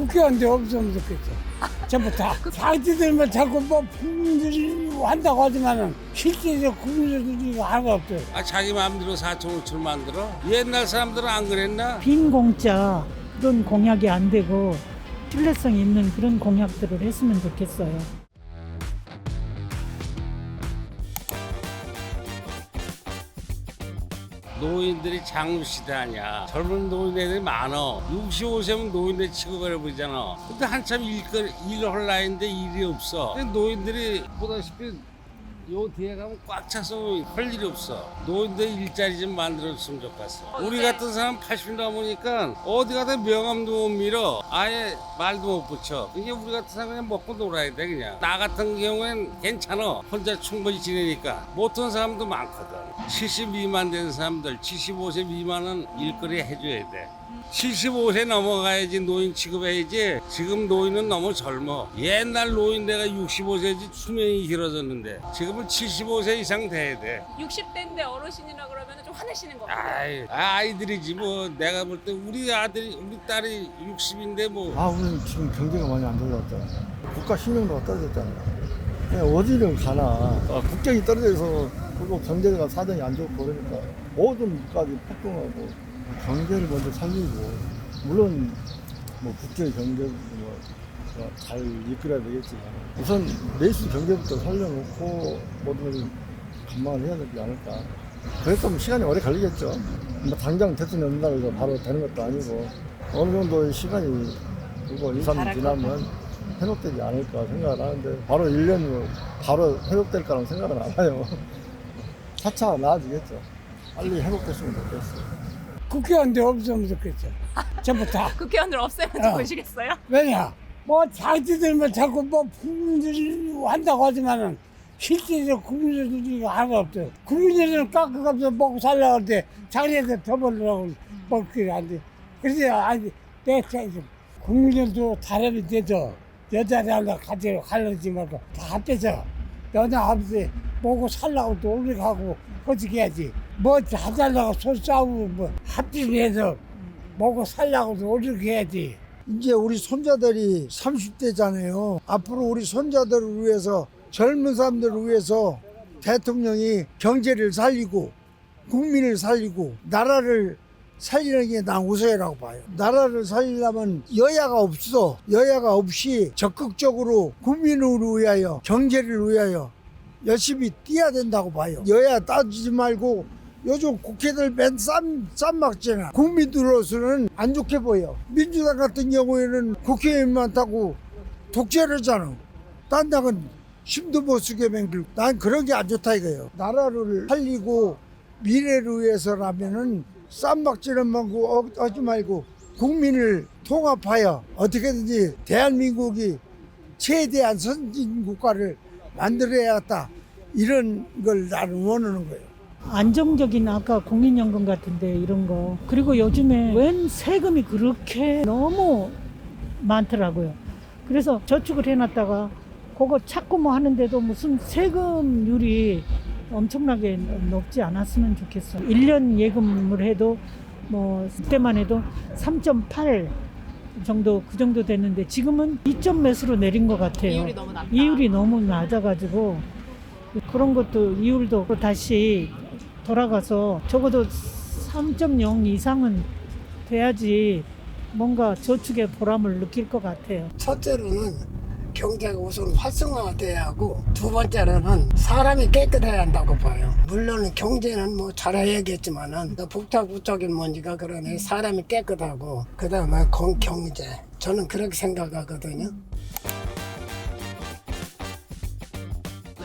국회의원들 없으면 좋겠어. 전부 다. 자기들만 자꾸 뭐 국민들이 한다고 하지만은 실제로 국민들이 하나도 없어요. 자기 마음대로 4천 5천 만들어? 옛날 사람들은 안 그랬나? 빈 공짜 그런 공약이 안 되고 신뢰성 있는 그런 공약들을 했으면 좋겠어요. 노인들이 장루시대 아니야. 젊은 노인들이 많어. 65세면 노인들 취급을 해보잖아. 근데 한참 일할 나이인데 일이 없어. 근데 노인들이 보다시피 요 뒤에 가면 꽉 차서 할 일이 없어. 노인들 일자리 좀 만들어줬으면 좋겠어. 우리 같은 사람 80 넘으니까 어디 가다 명함도 못 밀어. 아예 말도 못 붙여. 이게 우리 같은 사람 그냥 먹고 놀아야 돼 그냥. 나 같은 경우엔 괜찮아. 혼자 충분히 지내니까. 못한 사람도 많거든. 70 미만 된 사람들, 75세 미만은 일거리 해줘야 돼. 75세 넘어가야지 노인 취급해야지. 지금 노인은 너무 젊어. 옛날 노인 내가 65세지 수명이 길어졌는데 지금은 75세 이상 돼야 돼. 60대인데 어르신이라 그러면 좀 화내시는 거 같아요. 아이들이지 뭐. 내가 볼 때 우리 딸이 60인데 뭐. 우리는 지금 경제가 많이 안 좋아졌잖아. 국가 신용도가 떨어졌잖아. 그냥 어디를 가나 국경이 떨어져서 그리고 경제가 사정이 안 좋고 그러니까 모든 것까지 폭등하고 경제를 먼저 살리고 물론 뭐 국제 경제 잘 이끌어야 되겠지만 우선 내수 경제부터 살려놓고 모든 걸 감망을 해야 되지 않을까. 그래서 시간이 오래 걸리겠죠. 뭐 당장 대통령 연다고 바로 되는 것도 아니고 어느 정도 시간이 그리고 2, 3년 지나면 회복되지 않을까 생각을 하는데 바로 1년 바로 회복될 거라고 생각은 안 해요. 차차 나아지겠죠. 빨리 회복됐으면 좋겠어요. 국회의원들 없으면 좋겠어. 전부 다. 국회의원들 없애면 좋으시겠어요? 왜냐? 뭐 자기들만 자꾸 뭐 국민들이 한다고 하지만은 실제로 국민들이 하나도 없어요. 국민들은 깎아가면서 먹고 살려고 할 때 자기네들 더 벌려고 먹기를 안 돼. 그래서 아니 내가 국민들도 사람이 돼서 여자를 가려지 말고 다 합해서 여자 합해서 먹고 살려고 노력하고 어떻게 해야지. 뭐 하달라고 손 싸우고 뭐 합의해서 먹고 살려고 노력해야지. 이제 우리 손자들이 30대잖아요. 앞으로 우리 손자들을 위해서 젊은 사람들을 위해서 대통령이 경제를 살리고 국민을 살리고 나라를 살리는 게 난 우선이라고 봐요. 나라를 살리려면 여야가 없어. 여야가 없이 적극적으로 국민을 위하여 경제를 위하여 열심히 뛰어야 된다고 봐요. 여야 따지지 말고 요즘 국회들 맨 쌈 막잖아. 국민들로서는 안 좋게 보여. 민주당 같은 경우에는 국회의원만 타고 독재를 하잖아. 딴 당은 힘도 못 쓰게 맹글고. 난 그런 게 안 좋다 이거예요. 나라를 살리고 미래를 위해서라면은 쌈 막지는 말고 하지 말고 국민을 통합하여 어떻게든지 대한민국이 최대한 선진 국가를 만들어야겠다. 이런 걸 나는 원하는 거예요. 안정적인 아까 국민연금 같은데 이런 거 그리고 요즘에 웬 세금이 그렇게 너무 많더라고요. 그래서 저축을 해놨다가 그거 찾고 뭐 하는데도 무슨 세금률이 엄청나게 높지 않았으면 좋겠어요. 1년 예금을 해도 뭐 그때만 해도 3.8 정도 그 정도 됐는데 지금은 2점 몇으로 내린 것 같아요. 이율이 너무 낮다. 이율이 너무 낮아가지고 그런 것도 이율도 다시 돌아가서 적어도 3.0 이상은 돼야지 뭔가 저축의 보람을 느낄 것 같아요. 첫째로는 경제가 우선 활성화돼야 하고 두 번째로는 사람이 깨끗해야 한다고 봐요. 물론 경제는 뭐 잘해야겠지만은 복잡적인 문제가 그러네. 사람이 깨끗하고 그다음에 경제. 저는 그렇게 생각하거든요.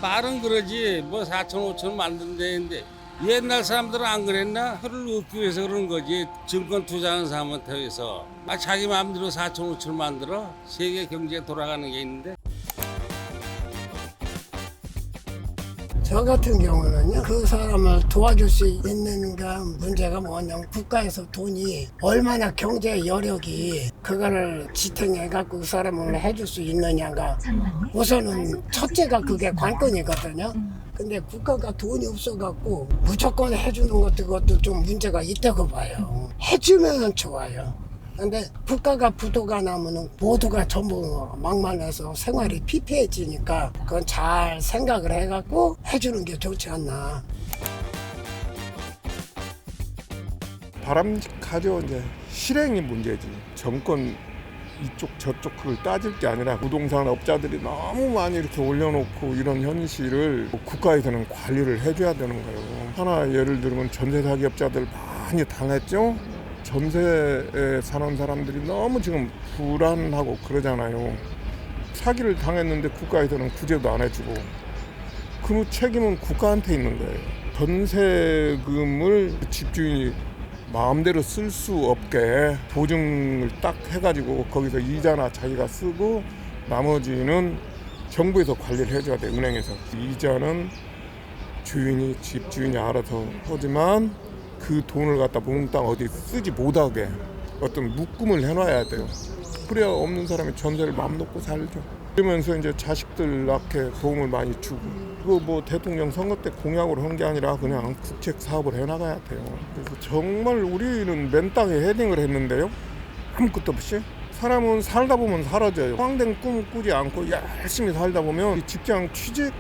말은 그러지 뭐 4천 5천 만든다는데 옛날 사람들은 안 그랬나? 그를 얻기 위해서 그런 거지. 증권 투자하는 사람한테 위해서. 자기 마음대로 4천 5천 만들어? 세계 경제가 돌아가는 게 있는데. 저 같은 경우는요, 그 사람을 도와줄 수 있는 문제가 뭐냐면 국가에서 돈이 얼마나 경제 여력이 그거를 지탱해갖고 그 사람을 해줄 수 있느냐가 우선은 첫째가 그게 관건이거든요. 근데 국가가 돈이 없어갖고 무조건 해주는 것도 그것도 좀 문제가 있다고 봐요. 해주면 좋아요. 근데 국가가 부도가 나면은 모두가 전부 막말해서 생활이 피폐해지니까 그건 잘 생각을 해갖고 해주는 게 좋지 않나. 바람직하죠. 이제 실행이 문제지. 정권 이쪽 저쪽 그걸 따질 게 아니라 부동산 업자들이 너무 많이 이렇게 올려놓고 이런 현실을 국가에서는 관리를 해줘야 되는 거예요. 하나 예를 들면 전세 사기업자들 많이 당했죠. 전세에 사는 사람들이 너무 지금 불안하고 그러잖아요. 사기를 당했는데 국가에서는 구제도 안 해주고 그 책임은 국가한테 있는 거예요. 전세금을 집주인이 마음대로 쓸 수 없게 보증을 딱 해가지고 거기서 이자나 자기가 쓰고 나머지는 정부에서 관리를 해줘야 돼. 은행에서 이자는 주인이 집주인이 알아서 하지만 그 돈을 갖다 몽땅 어디 쓰지 못하게 어떤 묶음을 해놔야 돼요. 그래야 없는 사람이 전세를 마음 놓고 살죠. 그러면서 이제 자식들 낳게 도움을 많이 주고 그거 뭐 대통령 선거 때 공약으로 한 게 아니라 그냥 국책 사업을 해나가야 돼요. 그래서 정말 우리는 맨 땅에 헤딩을 했는데요. 아무것도 없이 사람은 살다 보면 사라져요. 황된 꿈 꾸지 않고 열심히 살다 보면 직장 취직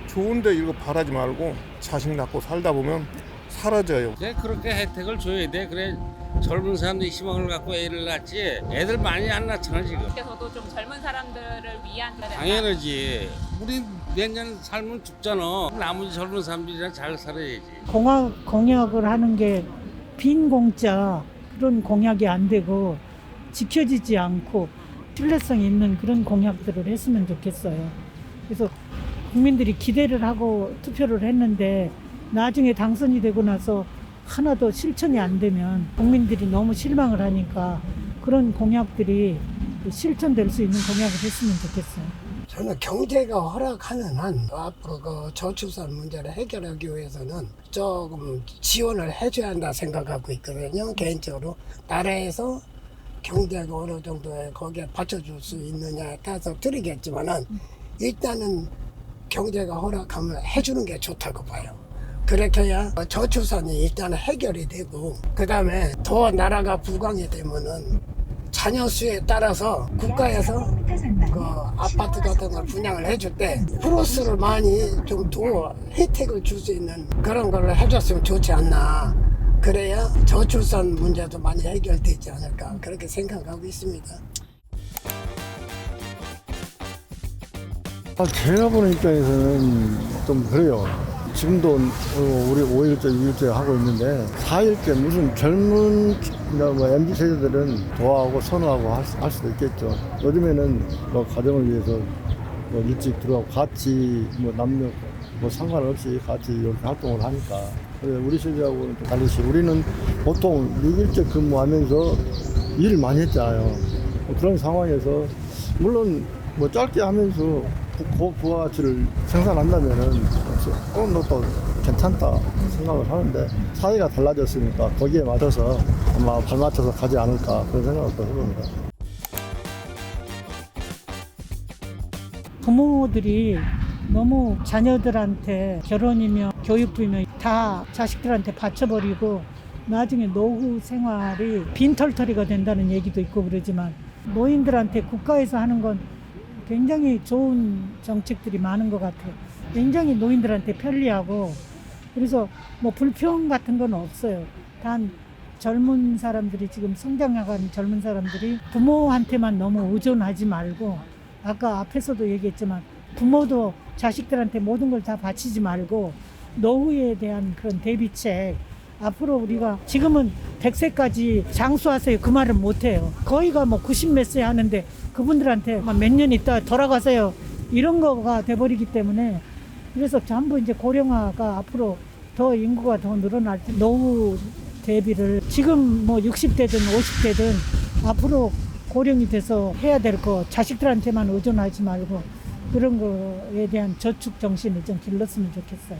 좋은데 이거 바라지 말고 자식 낳고 살다 보면 사라져요. 그렇게 혜택을 줘야 돼. 그래 젊은 사람들이 희망을 갖고 애를 낳지. 애들 많이 안 낳잖아 지금. 그래서도 좀 젊은 사람들을 위한 당연하지. 우리 내년 살면 죽잖아. 나머지 젊은 사람들이랑 잘 살아야지. 공약을 하는 게 빈 공짜 그런 공약이 안 되고 지켜지지 않고 신뢰성 있는 그런 공약들을 했으면 좋겠어요. 그래서 국민들이 기대를 하고 투표를 했는데 나중에 당선이 되고 나서 하나도 실천이 안 되면 국민들이 너무 실망을 하니까 그런 공약들이 실천될 수 있는 공약을 했으면 좋겠어요. 저는 경제가 허락하는 한 앞으로 그 저출산 문제를 해결하기 위해서는 조금 지원을 해줘야 한다 생각하고 있거든요. 개인적으로 나라에서 경제가 어느 정도에 거기에 받쳐줄 수 있느냐에 따라서 드리겠지만은 일단은 경제가 허락하면 해주는 게 좋다고 봐요. 그렇게 해야 저출산이 일단 해결이 되고 그 다음에 더 나라가 부강이 되면은 자녀 수에 따라서 국가에서 그 아파트 같은 걸 분양을 해줄 때 플러스를 많이 좀 더 혜택을 줄 수 있는 그런 걸 해줬으면 좋지 않나. 그래야 저출산 문제도 많이 해결되지 않을까 그렇게 생각하고 있습니다. 제가 보는 입장에서는 좀 그래요. 지금도 우리 5일째, 6일째 하고 있는데 4일째 무슨 젊은 뭐 MZ 세대들은 좋아하고 선호하고 할 수도 있겠죠. 요즘에는 뭐 가정을 위해서 뭐 일찍 들어가고 같이 뭐 남녀 뭐 상관없이 같이 이렇게 활동을 하니까. 그래서 우리 세대하고는 좀 다르시. 우리는 보통 6일째 근무하면서 일을 많이 했잖아요. 뭐 그런 상황에서 물론 뭐 짧게 하면서 부가가치를 생산한다면은 또 괜찮다 생각을 하는데 사회가 달라졌으니까 거기에 맞춰서 아마 발맞춰서 가지 않을까 그런 생각을 또 해봅니다. 부모들이 너무 자녀들한테 결혼이며 교육비며 다 자식들한테 바쳐버리고 나중에 노후 생활이 빈털터리가 된다는 얘기도 있고 그러지만 노인들한테 국가에서 하는 건 굉장히 좋은 정책들이 많은 것 같아요. 굉장히 노인들한테 편리하고 그래서 뭐 불평 같은 건 없어요. 단 젊은 사람들이 지금 성장하는 젊은 사람들이 부모한테만 너무 의존하지 말고 아까 앞에서도 얘기했지만 부모도 자식들한테 모든 걸 다 바치지 말고 노후에 대한 그런 대비책 앞으로 우리가 지금은 100세까지 장수하세요 그 말은 못해요. 거의가 뭐 90 몇 세 하는데 그분들한테 몇 년 있다 돌아가세요 이런 거가 돼버리기 때문에 그래서 전부 이제 고령화가 앞으로 더 인구가 더 늘어날 때 노후 대비를 지금 뭐 60대든 50대든 앞으로 고령이 돼서 해야 될 거 자식들한테만 의존하지 말고 그런 거에 대한 저축 정신을 좀 길렀으면 좋겠어요.